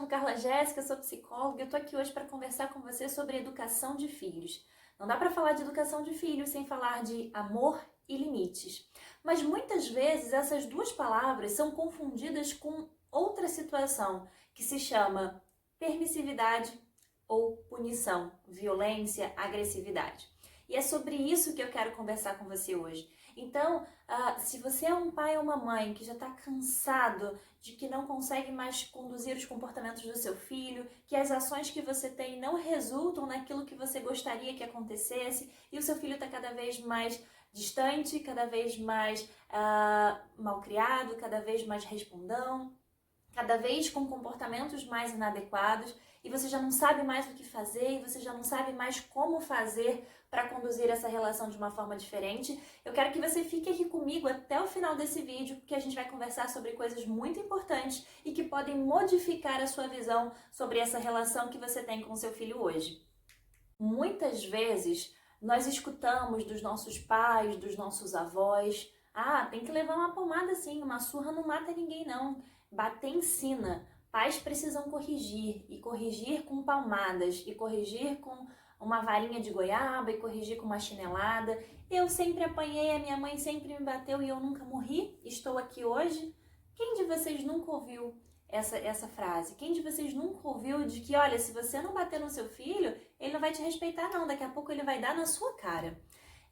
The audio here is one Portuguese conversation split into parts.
chamo Carla Jéssica, sou psicóloga e eu tô aqui hoje para conversar com você sobre educação de filhos. Não dá para falar de educação de filhos sem falar de amor e limites. Mas muitas vezes essas duas palavras são confundidas com outra situação que se chama permissividade ou punição, violência, agressividade. E é sobre isso que eu quero conversar com você hoje. Então, se você é um pai ou uma mãe que já está cansado de que não consegue mais conduzir os comportamentos do seu filho, que as ações que você tem não resultam naquilo que você gostaria que acontecesse e o seu filho está cada vez mais distante, cada vez mais malcriado, cada vez mais respondão, cada vez com comportamentos mais inadequados e você já não sabe mais o que fazer e você já não sabe mais como fazer para conduzir essa relação de uma forma diferente, eu quero que você fique aqui comigo até o final desse vídeo, porque a gente vai conversar sobre coisas muito importantes e que podem modificar a sua visão sobre essa relação que você tem com seu filho hoje. Muitas vezes nós escutamos dos nossos pais, dos nossos avós, tem que levar uma palmada sim, uma surra não mata ninguém não, bater ensina. Pais precisam corrigir, e corrigir com palmadas, e corrigir com uma varinha de goiaba, e corrigir com uma chinelada. Eu sempre apanhei, a minha mãe sempre me bateu e eu nunca morri, estou aqui hoje. Quem de vocês nunca ouviu essa frase? Quem de vocês nunca ouviu de que, olha, se você não bater no seu filho, ele não vai te respeitar não, daqui a pouco ele vai dar na sua cara.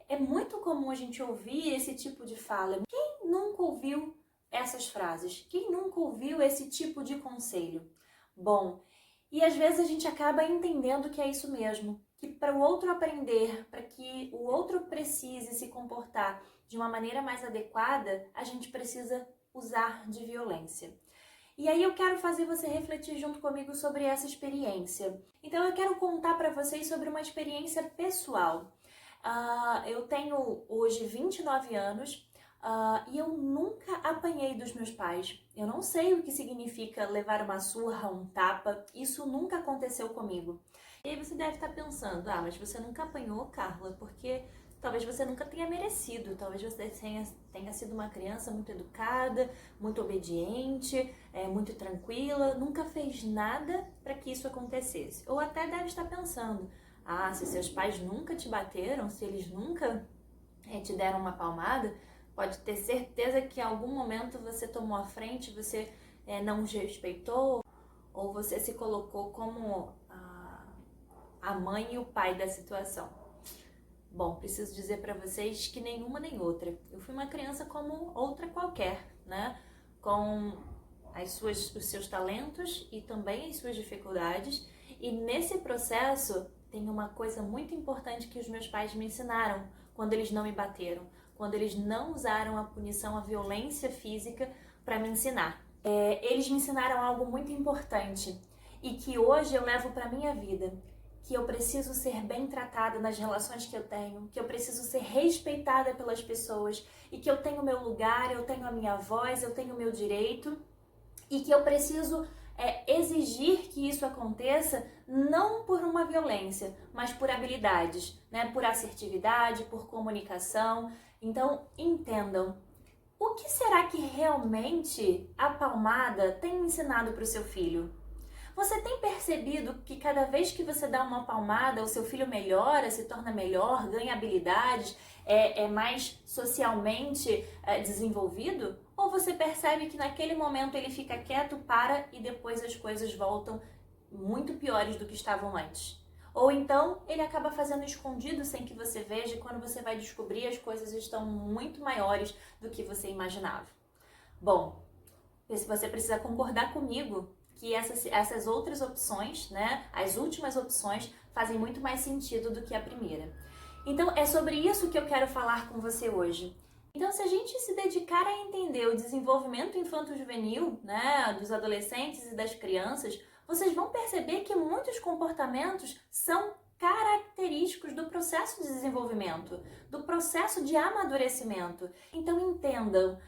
É muito comum a gente ouvir esse tipo de fala. Quem nunca ouviu essas frases? Quem nunca ouviu esse tipo de conselho? Bom, e às vezes a gente acaba entendendo que é isso mesmo, que para o outro aprender, para que o outro precise se comportar de uma maneira mais adequada, a gente precisa usar de violência. E aí eu quero fazer você refletir junto comigo sobre essa experiência. Então eu quero contar para vocês sobre uma experiência pessoal. Eu tenho hoje 29 anos e eu nunca apanhei dos meus pais. Eu não sei o que significa levar uma surra, um tapa, isso nunca aconteceu comigo. E aí você deve estar pensando, mas você nunca apanhou, Carla, porque talvez você nunca tenha merecido, talvez você tenha sido uma criança muito educada, muito obediente, muito tranquila, nunca fez nada para que isso acontecesse. Ou até deve estar pensando, se seus pais nunca te bateram, se eles nunca te deram uma palmada, pode ter certeza que em algum momento você tomou a frente, você não os respeitou, ou você se colocou como a mãe e o pai da situação. Bom, preciso dizer para vocês que nenhuma nem outra. Eu fui uma criança como outra qualquer, né? Com os seus talentos e também as suas dificuldades. E nesse processo tem uma coisa muito importante que os meus pais me ensinaram quando eles não me bateram, quando eles não usaram a punição, a violência física para me ensinar. Eles me ensinaram algo muito importante e que hoje eu levo para minha vida, que eu preciso ser bem tratada nas relações que eu tenho, que eu preciso ser respeitada pelas pessoas e que eu tenho meu lugar, eu tenho a minha voz, eu tenho o meu direito e que eu preciso exigir que isso aconteça não por uma violência, mas por habilidades, né? Por assertividade, por comunicação. Então, entendam, o que será que realmente a palmada tem ensinado para o seu filho? Você tem percebido que cada vez que você dá uma palmada, o seu filho melhora, se torna melhor, ganha habilidades, é mais socialmente desenvolvido? Ou você percebe que naquele momento ele fica quieto, para e depois as coisas voltam muito piores do que estavam antes? Ou então ele acaba fazendo escondido sem que você veja e quando você vai descobrir as coisas estão muito maiores do que você imaginava. Bom, você precisa concordar comigo que essas outras opções, né, as últimas opções, fazem muito mais sentido do que a primeira. Então, é sobre isso que eu quero falar com você hoje. Então, se a gente se dedicar a entender o desenvolvimento infanto-juvenil, né, dos adolescentes e das crianças, vocês vão perceber que muitos comportamentos são característicos do processo de desenvolvimento, do processo de amadurecimento. Então entendam,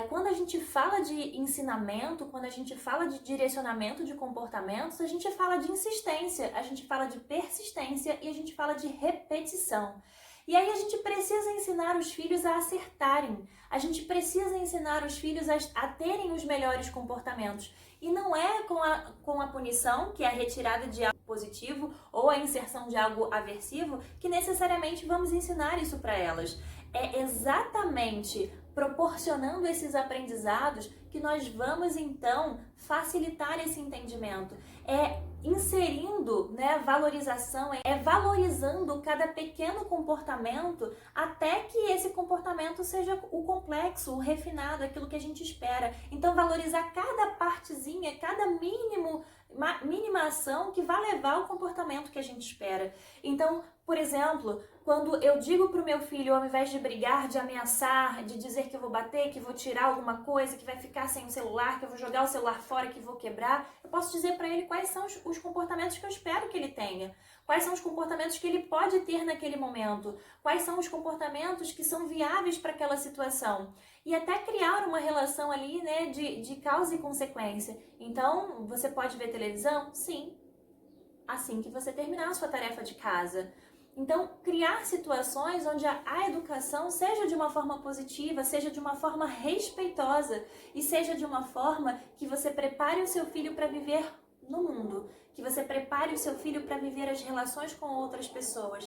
quando a gente fala de ensinamento, quando a gente fala de direcionamento de comportamentos, a gente fala de insistência, a gente fala de persistência e a gente fala de repetição. E aí a gente precisa ensinar os filhos a acertarem, a gente precisa ensinar os filhos a terem os melhores comportamentos. E não é com a punição, que é a retirada de algo positivo ou a inserção de algo aversivo, que necessariamente vamos ensinar isso para elas. É exatamente proporcionando esses aprendizados que nós vamos então facilitar esse entendimento. É inserindo, né, valorização, é valorizando cada pequeno comportamento até que esse comportamento seja o complexo, o refinado, aquilo que a gente espera. Então valorizar cada partezinha, cada mínima ação que vai levar ao comportamento que a gente espera. Então, por exemplo, quando eu digo para o meu filho, ao invés de brigar, de ameaçar, de dizer que eu vou bater, que vou tirar alguma coisa, que vai ficar sem o celular, que eu vou jogar o celular fora, que vou quebrar, eu posso dizer para ele quais são os comportamentos que eu espero que ele tenha. Quais são os comportamentos que ele pode ter naquele momento? Quais são os comportamentos que são viáveis para aquela situação? E até criar uma relação ali, né, de causa e consequência. Então, você pode ver televisão? Sim. Assim que você terminar a sua tarefa de casa. Então, criar situações onde a educação seja de uma forma positiva, seja de uma forma respeitosa e seja de uma forma que você prepare o seu filho para viver no mundo, que você prepare o seu filho para viver as relações com outras pessoas.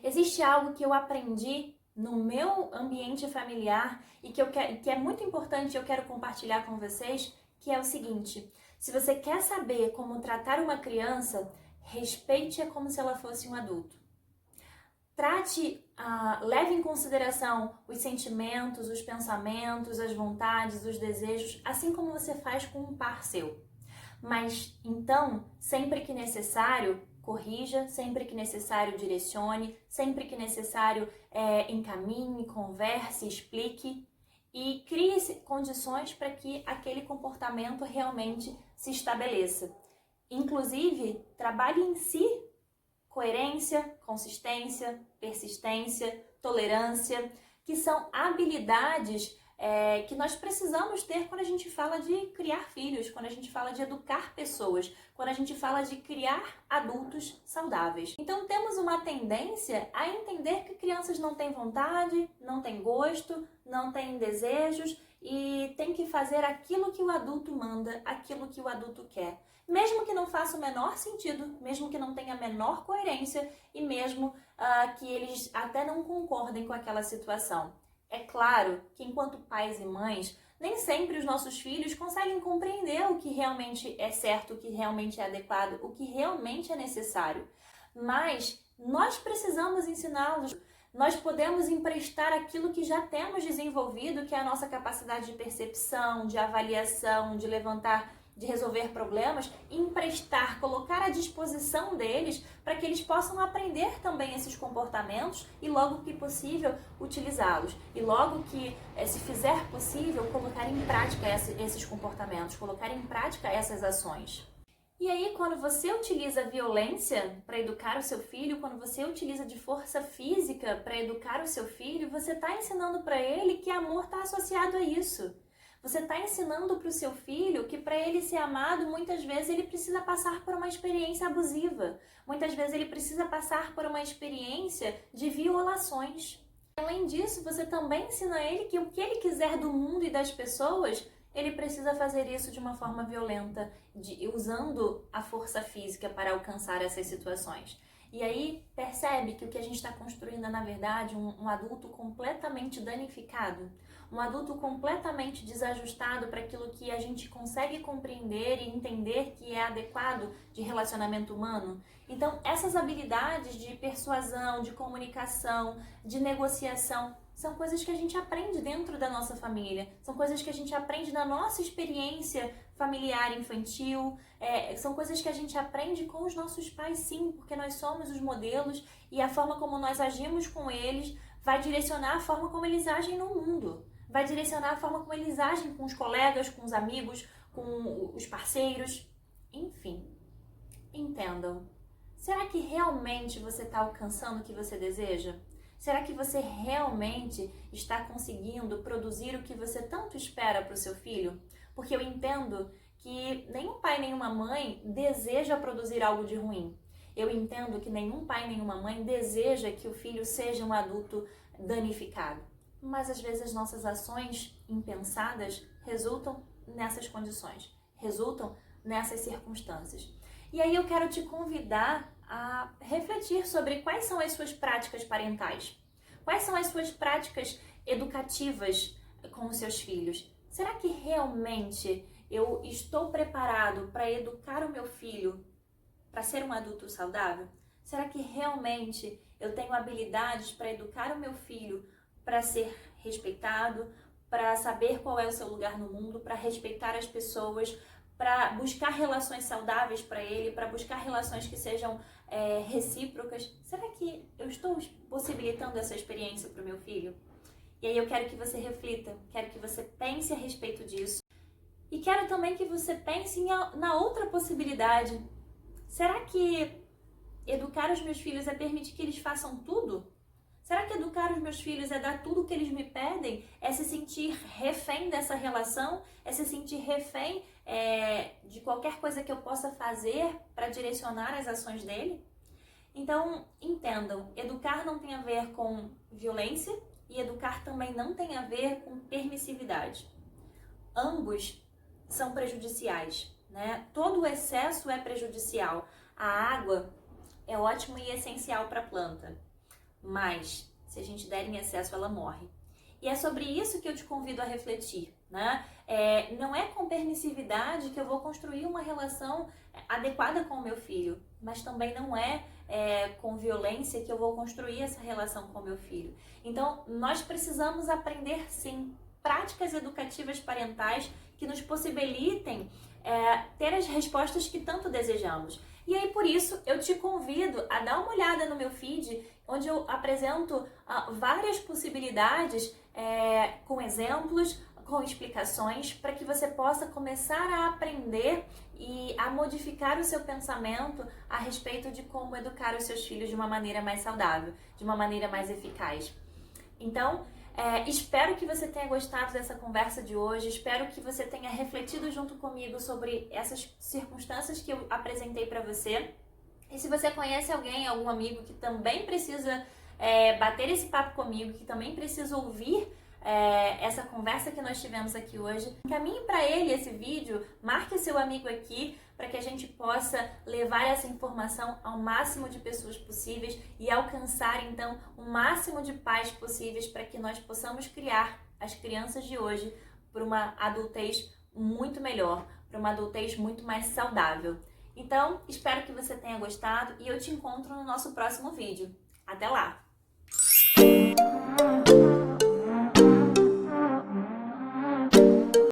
Existe algo que eu aprendi no meu ambiente familiar e que é muito importante e eu quero compartilhar com vocês, que é o seguinte: se você quer saber como tratar uma criança, respeite-a como se ela fosse um adulto. Leve em consideração os sentimentos, os pensamentos, as vontades, os desejos, assim como você faz com um par seu. Mas, então, sempre que necessário, corrija, sempre que necessário, direcione, sempre que necessário, encaminhe, converse, explique e crie condições para que aquele comportamento realmente se estabeleça. Inclusive, trabalhe em si coerência, consistência, persistência, tolerância, que são habilidades que nós precisamos ter quando a gente fala de criar filhos, quando a gente fala de educar pessoas, quando a gente fala de criar adultos saudáveis. Então temos uma tendência a entender que crianças não têm vontade, não têm gosto, não têm desejos e tem que fazer aquilo que o adulto manda, aquilo que o adulto quer. Mesmo que não faça o menor sentido, mesmo que não tenha a menor coerência e mesmo que eles até não concordem com aquela situação. É claro que enquanto pais e mães, nem sempre os nossos filhos conseguem compreender o que realmente é certo, o que realmente é adequado, o que realmente é necessário. Mas nós precisamos ensiná-los. Nós podemos emprestar aquilo que já temos desenvolvido, que é a nossa capacidade de percepção, de avaliação, de resolver problemas, emprestar, colocar à disposição deles para que eles possam aprender também esses comportamentos e logo que possível utilizá-los. E logo que, se fizer possível, colocar em prática esses comportamentos, colocar em prática essas ações. E aí, quando você utiliza violência para educar o seu filho, quando você utiliza de força física para educar o seu filho, você está ensinando para ele que amor está associado a isso. Você está ensinando para o seu filho que para ele ser amado, muitas vezes ele precisa passar por uma experiência abusiva. Muitas vezes ele precisa passar por uma experiência de violações. Além disso, você também ensina a ele que o que ele quiser do mundo e das pessoas, ele precisa fazer isso de uma forma violenta, usando a força física para alcançar essas situações. E aí, percebe que o que a gente está construindo é, na verdade, um adulto completamente danificado, um adulto completamente desajustado para aquilo que a gente consegue compreender e entender que é adequado de relacionamento humano. Então, essas habilidades de persuasão, de comunicação, de negociação, são coisas que a gente aprende dentro da nossa família, são coisas que a gente aprende na nossa experiência familiar infantil, são coisas que a gente aprende com os nossos pais, sim, porque nós somos os modelos e a forma como nós agimos com eles vai direcionar a forma como eles agem no mundo, vai direcionar a forma como eles agem com os colegas, com os amigos, com os parceiros, enfim. Entendam, será que realmente você está alcançando o que você deseja? Será que você realmente está conseguindo produzir o que você tanto espera para o seu filho? Porque eu entendo que nenhum pai, nenhuma mãe deseja produzir algo de ruim. Eu entendo que nenhum pai, nenhuma mãe deseja que o filho seja um adulto danificado. Mas às vezes as nossas ações impensadas resultam nessas condições, resultam nessas circunstâncias. E aí eu quero te convidar a refletir sobre quais são as suas práticas parentais. Quais são as suas práticas educativas com os seus filhos? Será que realmente eu estou preparado para educar o meu filho para ser um adulto saudável? Será que realmente eu tenho habilidades para educar o meu filho para ser respeitado, para saber qual é o seu lugar no mundo, para respeitar as pessoas, para buscar relações saudáveis para ele, para buscar relações que sejam recíprocas? Será que eu estou possibilitando essa experiência para o meu filho? E aí eu quero que você reflita, quero que você pense a respeito disso. E quero também que você pense na outra possibilidade. Será que educar os meus filhos é permitir que eles façam tudo? Será que educar os meus filhos é dar tudo o que eles me pedem? É se sentir refém dessa relação? É se sentir refém de qualquer coisa que eu possa fazer para direcionar as ações dele? Então, entendam, educar não tem a ver com violência e educar também não tem a ver com permissividade. Ambos são prejudiciais, né? Todo o excesso é prejudicial. A água é ótima e essencial para a planta, mas se a gente der em excesso, ela morre. E é sobre isso que eu te convido a refletir, né? Não é com permissividade que eu vou construir uma relação adequada com o meu filho, mas também não é com violência que eu vou construir essa relação com o meu filho. Então, nós precisamos aprender, sim, práticas educativas parentais que nos possibilitem ter as respostas que tanto desejamos. E aí, por isso, eu te convido a dar uma olhada no meu feed, onde eu apresento várias possibilidades com exemplos, com explicações, para que você possa começar a aprender e a modificar o seu pensamento a respeito de como educar os seus filhos de uma maneira mais saudável, de uma maneira mais eficaz. Então, espero que você tenha gostado dessa conversa de hoje, espero que você tenha refletido junto comigo sobre essas circunstâncias que eu apresentei para você. E se você conhece alguém, algum amigo que também precisa bater esse papo comigo, que também precisa ouvir essa conversa que nós tivemos aqui hoje, encaminhe para ele esse vídeo, marque seu amigo aqui para que a gente possa levar essa informação ao máximo de pessoas possíveis e alcançar então o máximo de pais possíveis para que nós possamos criar as crianças de hoje para uma adultez muito melhor, para uma adultez muito mais saudável. Então, espero que você tenha gostado e eu te encontro no nosso próximo vídeo. Até lá!